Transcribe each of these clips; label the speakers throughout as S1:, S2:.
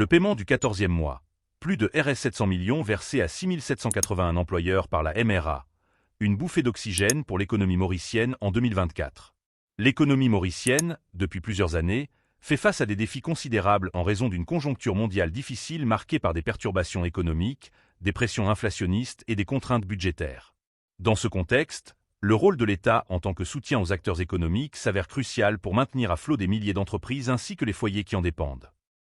S1: Le paiement du 14e mois. Plus de Rs 700 millions versés à 6 781 employeurs par la MRA. Une bouffée d'oxygène pour l'économie mauricienne en 2024. L'économie mauricienne, depuis plusieurs années, fait face à des défis considérables en raison d'une conjoncture mondiale difficile marquée par des perturbations économiques, des pressions inflationnistes et des contraintes budgétaires. Dans ce contexte, le rôle de l'État en tant que soutien aux acteurs économiques s'avère crucial pour maintenir à flot des milliers d'entreprises ainsi que les foyers qui en dépendent.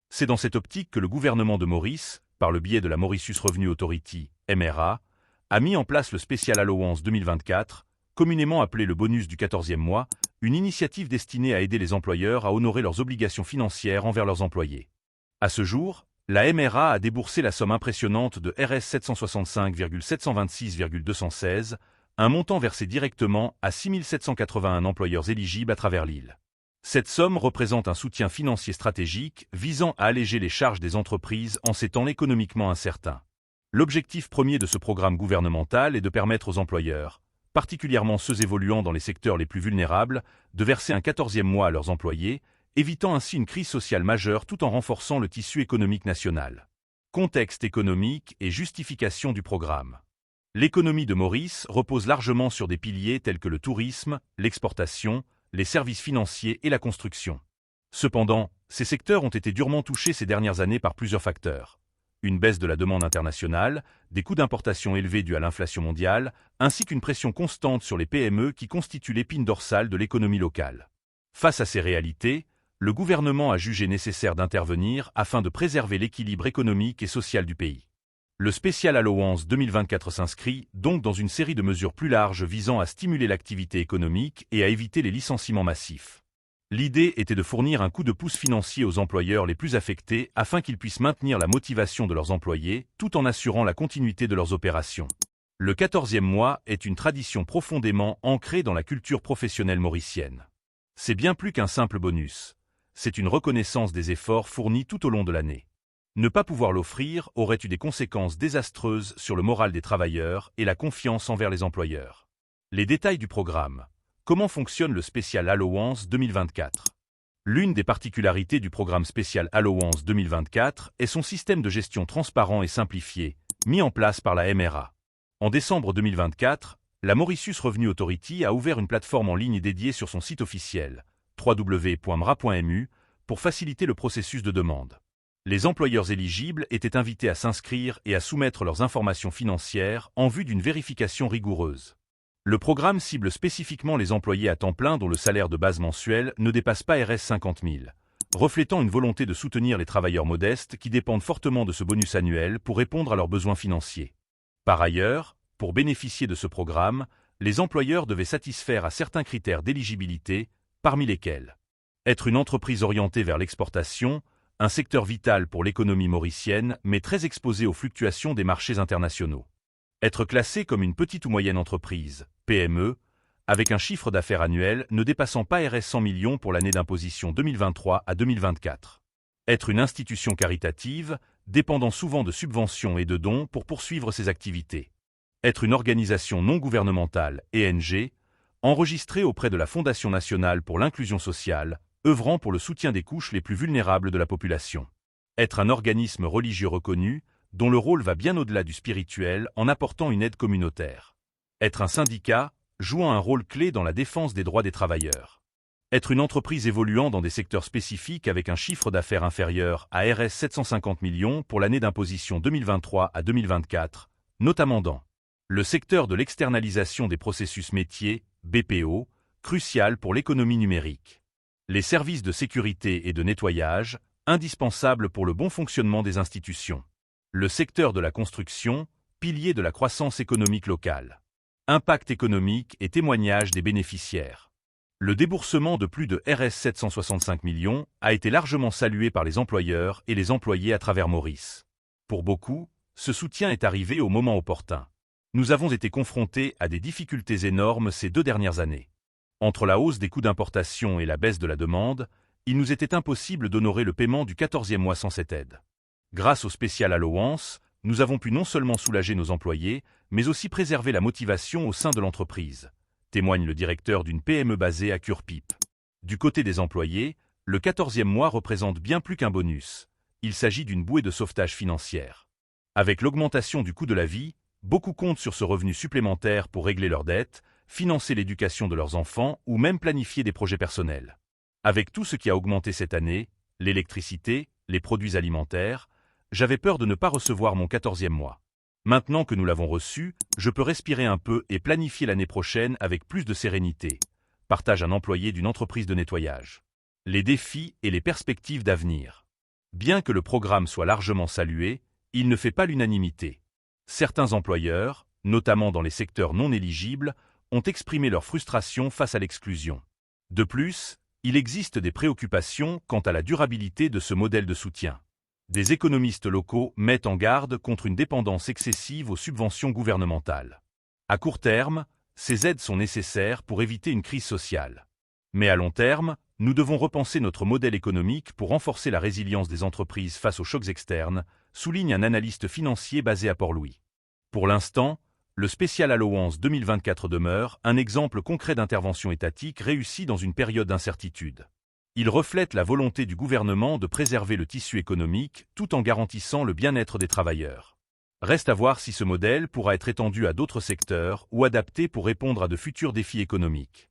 S1: C'est dans cette optique que le gouvernement de Maurice, par le biais de la Mauritius Revenue Authority, MRA, a mis en place le Special Allowance 2024, communément appelé le bonus du 14e mois, une initiative destinée à aider les employeurs à honorer leurs obligations financières envers leurs employés. À ce jour, la MRA a déboursé la somme impressionnante de Rs 765,726,216, un montant versé directement à 6 781 employeurs éligibles à travers l'île. Cette somme représente un soutien financier stratégique visant à alléger les charges des entreprises en ces temps économiquement incertains. L'objectif premier de ce programme gouvernemental est de permettre aux employeurs, particulièrement ceux évoluant dans les secteurs les plus vulnérables, de verser un 14e mois à leurs employés, évitant ainsi une crise sociale majeure tout en renforçant le tissu économique national. Contexte économique et justification du programme. L'économie de Maurice repose largement sur des piliers tels que le tourisme, l'exportation, les services financiers et la construction. Cependant, ces secteurs ont été durement touchés ces dernières années par plusieurs facteurs. Une baisse de la demande internationale, des coûts d'importation élevés dus à l'inflation mondiale, ainsi qu'une pression constante sur les PME qui constituent l'épine dorsale de l'économie locale. Face à ces réalités, le gouvernement a jugé nécessaire d'intervenir afin de préserver l'équilibre économique et social du pays. Le Special Allowance 2024 s'inscrit donc dans une série de mesures plus larges visant à stimuler l'activité économique et à éviter les licenciements massifs. L'idée était de fournir un coup de pouce financier aux employeurs les plus affectés afin qu'ils puissent maintenir la motivation de leurs employés tout en assurant la continuité de leurs opérations. Le 14e mois est une tradition profondément ancrée dans la culture professionnelle mauricienne. C'est bien plus qu'un simple bonus. C'est une reconnaissance des efforts fournis tout au long de l'année. Ne pas pouvoir l'offrir aurait eu des conséquences désastreuses sur le moral des travailleurs et la confiance envers les employeurs. Les détails du programme. Comment fonctionne le Special Allowance 2024 ? L'une des particularités du programme Special Allowance 2024 est son système de gestion transparent et simplifié, mis en place par la MRA. En décembre 2024, la Mauritius Revenue Authority a ouvert une plateforme en ligne dédiée sur son site officiel, www.mra.mu, pour faciliter le processus de demande. Les employeurs éligibles étaient invités à s'inscrire et à soumettre leurs informations financières en vue d'une vérification rigoureuse. Le programme cible spécifiquement les employés à temps plein dont le salaire de base mensuel ne dépasse pas Rs 50 000, reflétant une volonté de soutenir les travailleurs modestes qui dépendent fortement de ce bonus annuel pour répondre à leurs besoins financiers. Par ailleurs, pour bénéficier de ce programme, les employeurs devaient satisfaire à certains critères d'éligibilité, parmi lesquels être une entreprise orientée vers l'exportation, un secteur vital pour l'économie mauricienne mais très exposé aux fluctuations des marchés internationaux. Être classé comme une petite ou moyenne entreprise, PME, avec un chiffre d'affaires annuel ne dépassant pas Rs 100 millions pour l'année d'imposition 2023 à 2024. Être une institution caritative, dépendant souvent de subventions et de dons pour poursuivre ses activités. Être une organisation non gouvernementale, ENG, enregistrée auprès de la Fondation nationale pour l'inclusion sociale, œuvrant pour le soutien des couches les plus vulnérables de la population. Être un organisme religieux reconnu, dont le rôle va bien au-delà du spirituel en apportant une aide communautaire. Être un syndicat, jouant un rôle clé dans la défense des droits des travailleurs. Être une entreprise évoluant dans des secteurs spécifiques avec un chiffre d'affaires inférieur à Rs 750 millions pour l'année d'imposition 2023 à 2024, notamment dans le secteur de l'externalisation des processus métiers, BPO, crucial pour l'économie numérique. Les services de sécurité et de nettoyage, indispensables pour le bon fonctionnement des institutions. Le secteur de la construction, pilier de la croissance économique locale. Impact économique et témoignage des bénéficiaires. Le déboursement de plus de Rs 765 millions a été largement salué par les employeurs et les employés à travers Maurice. Pour beaucoup, ce soutien est arrivé au moment opportun. Nous avons été confrontés à des difficultés énormes ces 2 dernières années. Entre la hausse des coûts d'importation et la baisse de la demande, il nous était impossible d'honorer le paiement du 14e mois sans cette aide. Grâce au Special Allowance, nous avons pu non seulement soulager nos employés, mais aussi préserver la motivation au sein de l'entreprise, témoigne le directeur d'une PME basée à Cure-Pipe. Du côté des employés, le 14e mois représente bien plus qu'un bonus. il s'agit d'une bouée de sauvetage financière. Avec l'augmentation du coût de la vie, beaucoup comptent sur ce revenu supplémentaire pour régler leurs dettes, financer l'éducation de leurs enfants ou même planifier des projets personnels. Avec tout ce qui a augmenté cette année, l'électricité, les produits alimentaires, j'avais peur de ne pas recevoir mon 14e mois. Maintenant que nous l'avons reçu, je peux respirer un peu et planifier l'année prochaine avec plus de sérénité, partage un employé d'une entreprise de nettoyage. Les défis et les perspectives d'avenir. Bien que le programme soit largement salué, il ne fait pas l'unanimité. Certains employeurs, notamment dans les secteurs non éligibles, ont exprimé leur frustration face à l'exclusion. De plus, il existe des préoccupations quant à la durabilité de ce modèle de soutien. Des économistes locaux mettent en garde contre une dépendance excessive aux subventions gouvernementales. À court terme, ces aides sont nécessaires pour éviter une crise sociale. Mais à long terme, nous devons repenser notre modèle économique pour renforcer la résilience des entreprises face aux chocs externes, souligne un analyste financier basé à Port-Louis. Pour l'instant, le Special Allowance 2024 demeure un exemple concret d'intervention étatique réussie dans une période d'incertitude. Il reflète la volonté du gouvernement de préserver le tissu économique tout en garantissant le bien-être des travailleurs. Reste à voir si ce modèle pourra être étendu à d'autres secteurs ou adapté pour répondre à de futurs défis économiques.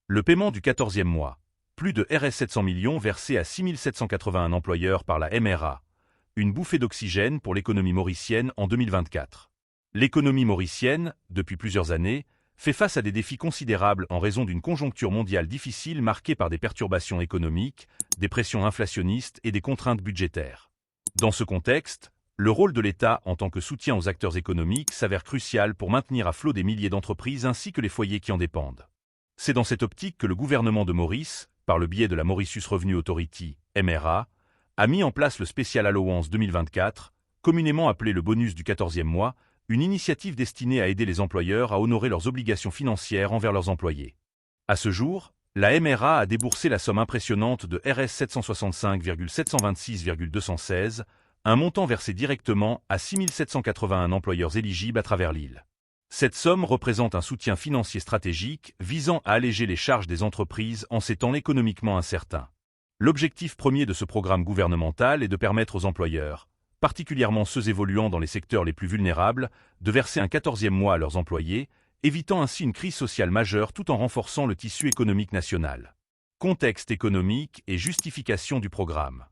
S1: Le paiement du 14e mois. Plus de Rs 700 millions versés à 6 781 employeurs par la MRA. Une bouffée d'oxygène pour l'économie mauricienne en 2024. L'économie mauricienne, depuis plusieurs années, fait face à des défis considérables en raison d'une conjoncture mondiale difficile marquée par des perturbations économiques, des pressions inflationnistes et des contraintes budgétaires. Dans ce contexte, le rôle de l'État en tant que soutien aux acteurs économiques s'avère crucial pour maintenir à flot des milliers d'entreprises ainsi que les foyers qui en dépendent. C'est dans cette optique que le gouvernement de Maurice, par le biais de la Mauritius Revenue Authority, MRA, a mis en place le Special Allowance 2024, communément appelé le bonus du 14e mois, une initiative destinée à aider les employeurs à honorer leurs obligations financières envers leurs employés. À ce jour, la MRA a déboursé la somme impressionnante de Rs 765,726,216, un montant versé directement à 6 781 employeurs éligibles à travers l'île. Cette somme représente un soutien financier stratégique visant à alléger les charges des entreprises en ces temps économiquement incertains. L'objectif premier de ce programme gouvernemental est de permettre aux employeurs, particulièrement ceux évoluant dans les secteurs les plus vulnérables, de verser un 14e mois à leurs employés, évitant ainsi une crise sociale majeure tout en renforçant le tissu économique national. Contexte économique et justification du programme.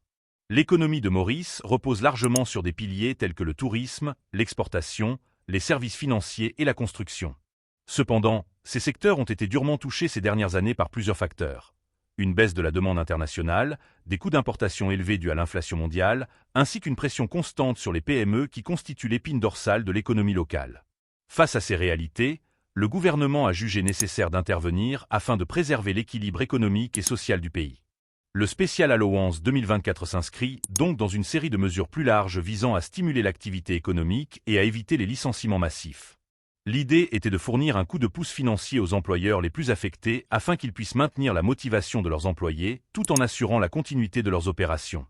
S1: L'économie de Maurice repose largement sur des piliers tels que le tourisme, l'exportation, les services financiers et la construction. Cependant, ces secteurs ont été durement touchés ces dernières années par plusieurs facteurs. Une baisse de la demande internationale, des coûts d'importation élevés dus à l'inflation mondiale, ainsi qu'une pression constante sur les PME qui constituent l'épine dorsale de l'économie locale. Face à ces réalités, le gouvernement a jugé nécessaire d'intervenir afin de préserver l'équilibre économique et social du pays. Le Special Allowance 2024 s'inscrit donc dans une série de mesures plus larges visant à stimuler l'activité économique et à éviter les licenciements massifs. L'idée était de fournir un coup de pouce financier aux employeurs les plus affectés afin qu'ils puissent maintenir la motivation de leurs employés tout en assurant la continuité de leurs opérations.